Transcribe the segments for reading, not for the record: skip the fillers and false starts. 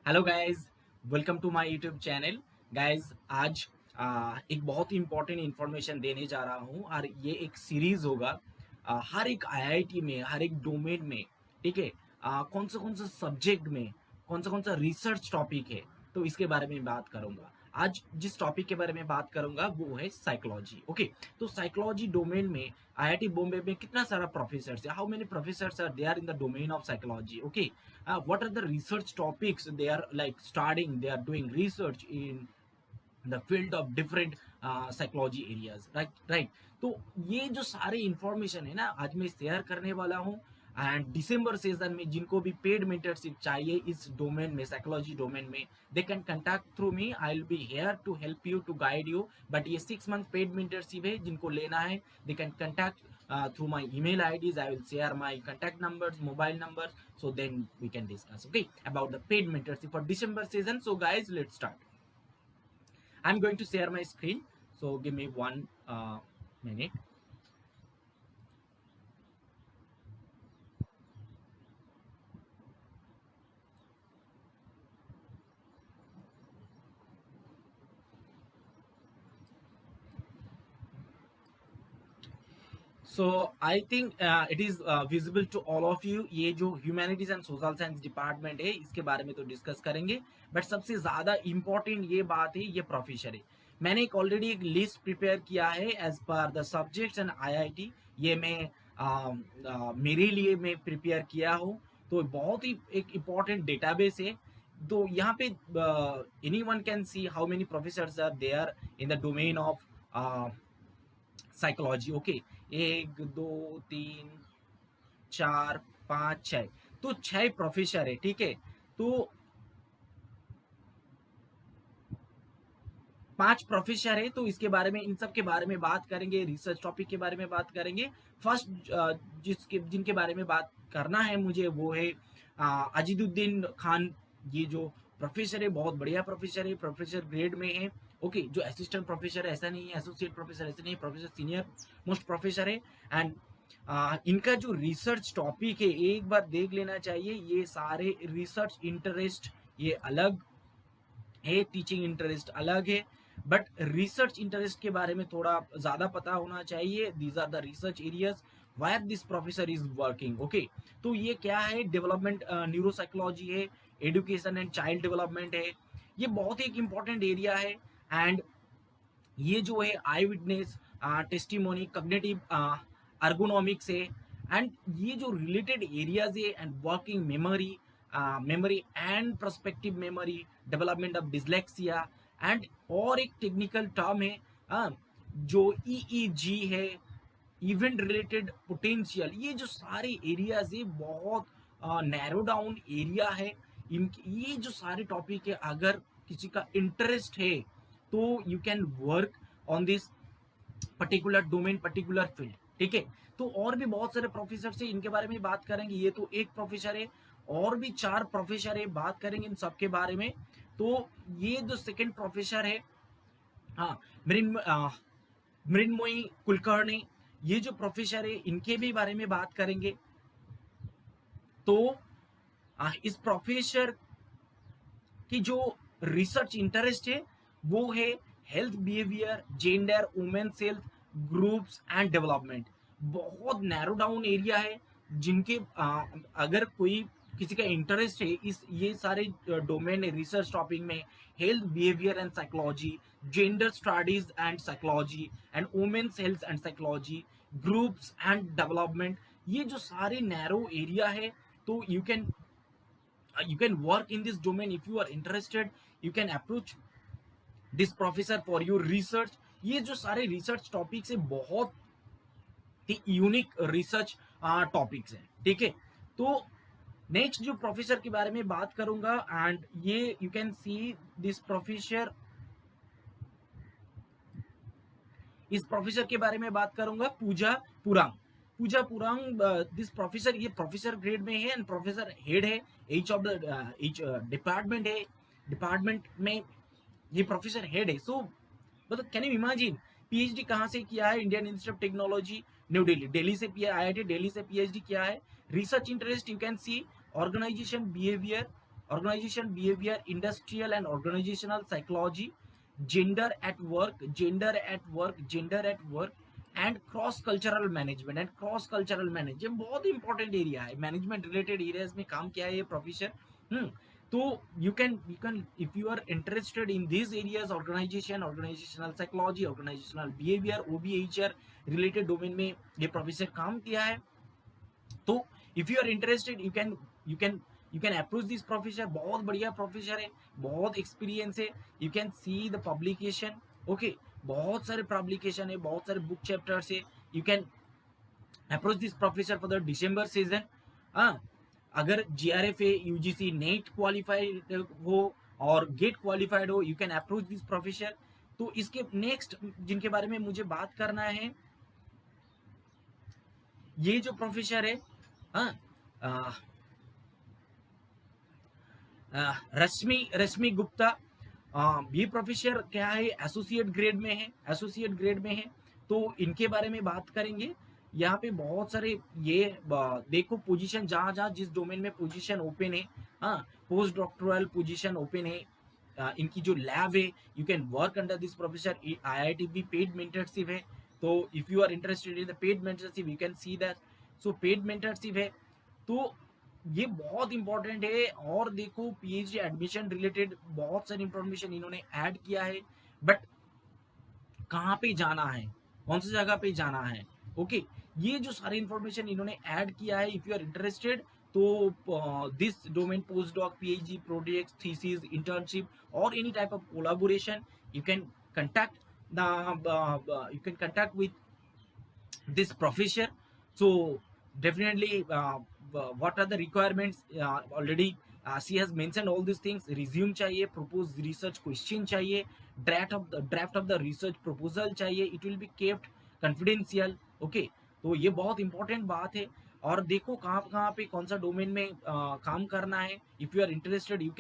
Hello guys, welcome to my YouTube channel. Guys, आज एक बहुत ही इंपॉर्टेंट इंफॉर्मेशन देने जा रहा हूँ और ये एक सीरीज होगा। हर एक आईआईटी में, हर एक डोमेन में, ठीक है। कौन सा सब्जेक्ट में कौन सा रिसर्च टॉपिक है, तो इसके बारे में बात करूंगा। आज जिस टॉपिक के बारे में बात करूंगा वो है साइकोलॉजी। ओके, तो साइकोलॉजी डोमेन में आईआईटी बॉम्बे में कितना सारा प्रोफेसर है, how many professors are there in the domain of psychology. Okay, what are the research topics they are like studying, they are doing research in the field of different psychology areas, right। तो ये जो सारे information है ना, आज मैं share करने वाला हूँ। एंड दिसंबर सीजन में जिनको भी पेड मेंटरशिप चाहिए इस डोमेन में, साइकोलॉजी डोमेन में, they can contact through me. I will be here to help you, to guide you. But ये 6 मंथ पेड मेंटरशिप है, जिनको लेना है they can contact through my email IDs. I will share my contact numbers, mobile numbers, so then we can discuss, okay, about the paid mentorship for December season. So guys, let's start. I'm going to share my screen, so give me one minute. So I think it is visible to all of you। ये जो humanities and social science department है, इसके बारे में तो discuss करेंगे, but सबसे ज्यादा इंपॉर्टेंट ये बात है, ये प्रोफेसर है। मैंने एक लिस्ट प्रिपेयर किया है as per the subjects and IIT. ये मैं मेरे लिए मैं प्रिपेयर किया हूँ। तो बहुत ही एक इम्पॉर्टेंट डेटाबेस है। तो यहाँ पे any one can see how many professors are there in the domain of psychology. Okay, 1 2 3 4 5 6, तो 6 प्रोफेसर है, ठीक है। तो 5 प्रोफेसर है, तो इसके बारे में, इन सब के बारे में बात करेंगे, रिसर्च टॉपिक के बारे में बात करेंगे। फर्स्ट जिसके जिनके बारे में बात करना है मुझे, वो है अजीदुद्दीन खान। ये जो प्रोफेसर है, बहुत बढ़िया प्रोफेसर है, प्रोफेसर ग्रेड में है। ओके, जो असिस्टेंट प्रोफेसर है ऐसा नहीं है, एसोसिएट प्रोफेसर ऐसा नहीं है, प्रोफेसर सीनियर मोस्ट प्रोफेसर है। एंड इनका जो रिसर्च टॉपिक है, एक बार देख लेना चाहिए। ये सारे रिसर्च इंटरेस्ट ये अलग है, टीचिंग इंटरेस्ट अलग है, बट रिसर्च इंटरेस्ट के बारे में थोड़ा ज्यादा पता होना चाहिए। These are the research areas where this professor is working. Okay, तो ये क्या है, डेवलपमेंट न्यूरोसाइकोलॉजी है, एजुकेशन एंड चाइल्ड डेवलपमेंट है। ये बहुत ही एक इंपॉर्टेंट एरिया है। एंड ये जो है आई विटनेस टेस्टिमोनी, कग्निटिव अर्गोनॉमिक्स है। एंड ये जो रिलेटेड एरियाज है, and working memory, memory and perspective memory, development of dyslexia. And और एक टेक्निकल टर्म है जो ईईजी है, इवेंट रिलेटेड पोटेंशियल। ये जो सारे एरियाज है, बहुत नैरो डाउन एरिया है। इन ये जो सारे टॉपिक है, अगर किसी का इंटरेस्ट है तो you can work on this particular domain, particular field, ठीक है। तो और भी बहुत सारे प्रोफेसर है, इनके बारे में बात करेंगे। ये तो एक प्रोफेसर है, और भी 4 प्रोफेसर है, बात करेंगे इन सबके बारे में। तो ये जो सेकंड प्रोफेसर है, हाँ, मृन्मयी कुलकर्णी, ये जो प्रोफेसर है, इनके भी बारे में बात करेंगे। तो इस प्रोफेसर की जो रिसर्च इंटरेस्ट है, वो है health behaviour, gender, women's health, groups and development. बहुत नैरो डाउन एरिया है, जिनके अगर कोई किसी का इंटरेस्ट है इस ये सारे डोमेन है रिसर्च टॉपिक में, health behaviour and psychology, gender studies and psychology, and women's health and psychology, groups and development, ये जो सारे नैरो एरिया है, तो you can work in this domain। if you are interested, you can approach this professor for your research। ये जो सारे research topics है, बहुत ही यूनिक रिसर्च टॉपिक्स हैं, ठीक है। तो नेक्स्ट जो प्रोफेसर के बारे में बात करूंगा, एंड ये you can see this professor, इस प्रोफेसर के बारे में बात करूंगा, पूजा पुरांग। पूजा पुरांग, दिस प्रोफेसर, ये प्रोफेसर ग्रेड में है एंड प्रोफेसर हेड है, H of the H department है। डिपार्टमेंट में ये प्रोफेसर हेड है। सो मतलब कैन यू इमेजिन, पीएचडी कहाँ से किया है, Indian Institute of Technology New Delhi, Delhi से आईआईटी दिल्ली से पीएचडी किया है। Research interest you can see organisation behaviour, organisation behaviour, industrial and organisational psychology, gender at work and cross cultural manage, ये बहुत इंपॉर्टेंट एरिया है। मैनेजमेंट रिलेटेड एरियाज में काम किया है ये प्रोफेसर। तो you can if you are interested in these areas, organisational psychology, organisational behaviour, OBHR related domain में ये प्रोफेसर काम किया है। तो if you are interested you can approach this professor. बहुत बढ़िया प्रोफेसर है, बहुत एक्सपीरियंस है। You can see the publication, okay, बहुत सारे पब्लिकेशन है, बहुत सारे बुक चैप्टर्स है। You can approach this professor for the December season. हाँ, अगर जीआरएफए, यूजीसी, नेट क्वालिफाइड हो और गेट क्वालिफाइड हो, you can approach this professor. तो इसके नेक्स्ट जिनके बारे में मुझे बात करना है, ये जो प्रोफेसर है, हाँ, रश्मि गुप्ता। ये प्रोफेसर क्या है, एसोसिएट ग्रेड में है। तो इनके बारे में बात करेंगे। यहाँ पे बहुत सारे ये देखो पोजीशन, जहाँ जहाँ जिस डोमेन में पोजीशन ओपन है, हाँ, पोस्ट डॉक्टोरल पोजीशन ओपन है। इनकी जो लैब है, you can work under this professor. IIT भी पेड मेंटरशिप है। तो if you are interested in the paid mentorship, you can see that. So paid mentorship है, तो ये बहुत इंपॉर्टेंट है। और देखो पीएचडी एडमिशन रिलेटेड बहुत सारी इंफॉर्मेशन इन्होंने ऐड किया है। बट कहाँ पे जाना है, कौन सी जगह पे जाना है, ओके, ये जो सारी इंफॉर्मेशन इन्होंने ऐड किया है। इफ यू आर इंटरेस्टेड, तो this domain, post doc, PhD project, thesis, internship और any type of collaboration, you can contact you can contact with this professor. So definitely, what are the requirements, already she has mentioned all these things। resume चाहिए, proposed research question चाहिए, draft of the research proposal चाहिए, it will be kept confidential, okay। तो ये बहुत important बात है। और देखो कहाँ कहाँ पे कौन सा डोमेन में काम करना है। If you are interested, you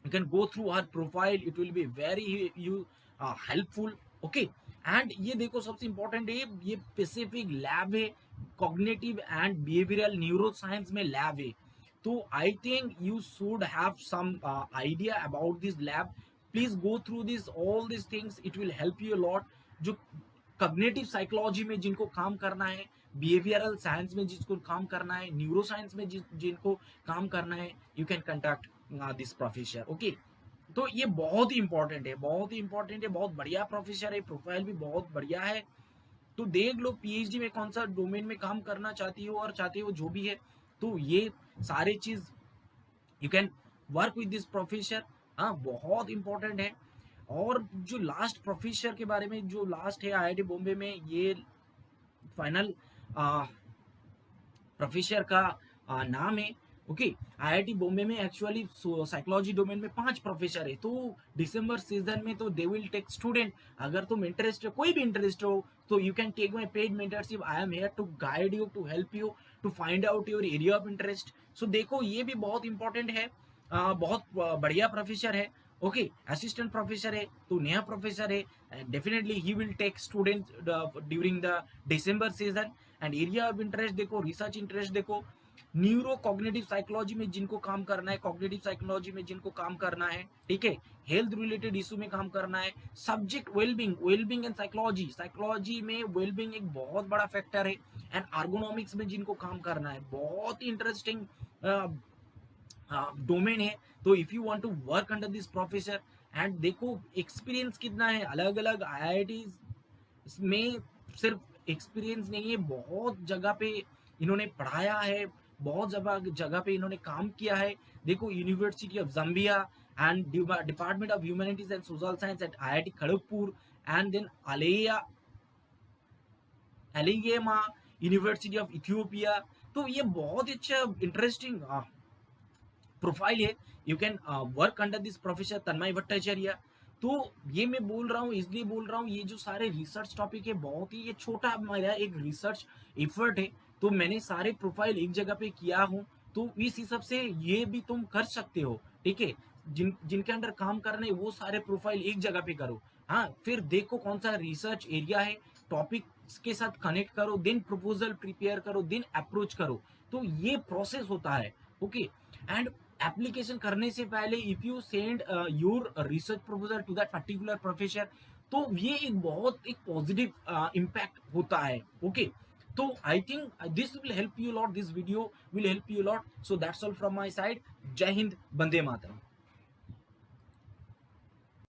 can go through her profile, it will be very you helpful, okay। And ये देखो सबसे इंपॉर्टेंट है, ये स्पेसिफिक लैब है, cognitive and behavioural neuro science में लैब है। तो I think you should have some idea about this lab. Please go through this all this things, it will help you lot. जो cognitive psychology में जिनको काम करना है, बिहेवियरल साइंस में जिसको काम करना है, न्यूरो साइंस में जिनको काम करना है, you can contact this professor, okay. तो ये बहुत ही इंपॉर्टेंट है, बहुत ही इंपॉर्टेंट है, बहुत बढ़िया प्रोफेसर है, प्रोफाइल भी बहुत बढ़िया है। तो देख लो पीएचडी में कौन सा डोमेन में काम करना चाहती हो और चाहते हो जो भी है, तो ये सारे चीज you can work with this professor. हाँ, बहुत इंपॉर्टेंट है। और जो लास्ट प्रोफेसर के बारे में, जो लास्ट है आईआईटी बॉम्बे में, ये फाइनल प्रोफेसर का नाम है, ओके। आईआईटी बॉम्बे में एक्चुअली साइकोलॉजी डोमेन में 5 प्रोफेसर है। तो दिसंबर सीजन में तो दे विल टेक स्टूडेंट। अगर तुम इंटरेस्ट हो, कोई भी इंटरेस्ट हो, तो you can take my paid mentorship. I am here to guide you, to help you, to find out your area of interest. So देखो ये भी बहुत इंपॉर्टेंट है। बहुत बढ़िया प्रोफेसर है, ओके। असिस्टेंट प्रोफेसर है, तो नया प्रोफेसर है। Definitely he will tech student during the December season. And area of interest देखो, रिसर्च इंटरेस्ट देखो, न्यूरो कॉग्निटिव साइकोलॉजी में जिनको काम करना है, कॉग्निटिव साइकोलॉजी में जिनको काम करना है, ठीक है, हेल्थ रिलेटेड इशू में काम करना है, subject wellbeing and psychology, psychology में वेलबिंग एक बहुत बड़ा फैक्टर है। एंड आर्गोनॉमिक्स में जिनको काम करना है, बहुत ही इंटरेस्टिंग डोमेन है। तो if you want to work under this professor, and देखो एक्सपीरियंस कितना है, अलग अलग आईआईटी में सिर्फ एक्सपीरियंस नहीं है, बहुत जगह पे इन्होंने पढ़ाया है, बहुत जगह पे इन्होंने काम किया है। देखो university of Zambia and department of humanities and social science at IIT Kharagpur, and then Alemaya university of Ethiopia. तो ये बहुत अच्छा इंटरेस्टिंग प्रोफाइल है। You can work under this professor Tanmay Bhattacharya. तो ये मैं बोल रहा हूँ, इसलिए बोल रहा हूँ, ये जो सारे रिसर्च टॉपिक है, बहुत ही ये छोटा मेरा एक रिसर्च एफर्ट है। तो मैंने सारे प्रोफाइल एक जगह पे किया हूँ, तो इस हिसाब से ये भी तुम कर सकते हो, ठीक है। जिनके अंडर काम करना है वो सारे प्रोफाइल एक जगह पे करो। हाँ, फिर देखो कौन सा रिसर्च एरिया है, टॉपिक के साथ कनेक्ट करो, देन प्रपोजल प्रिपेयर करो, देन अप्रोच करो। तो ये प्रोसेस होता है, ओके। एंड एप्लीकेशन करने से पहले if you send your research proposal to that particular professor, तो ये एक बहुत एक पॉजिटिव इम्पैक्ट होता है। ओके, तो I think this will help you lot, this video will help you lot. So that's all from my side. जय हिंद, वंदे मातरम।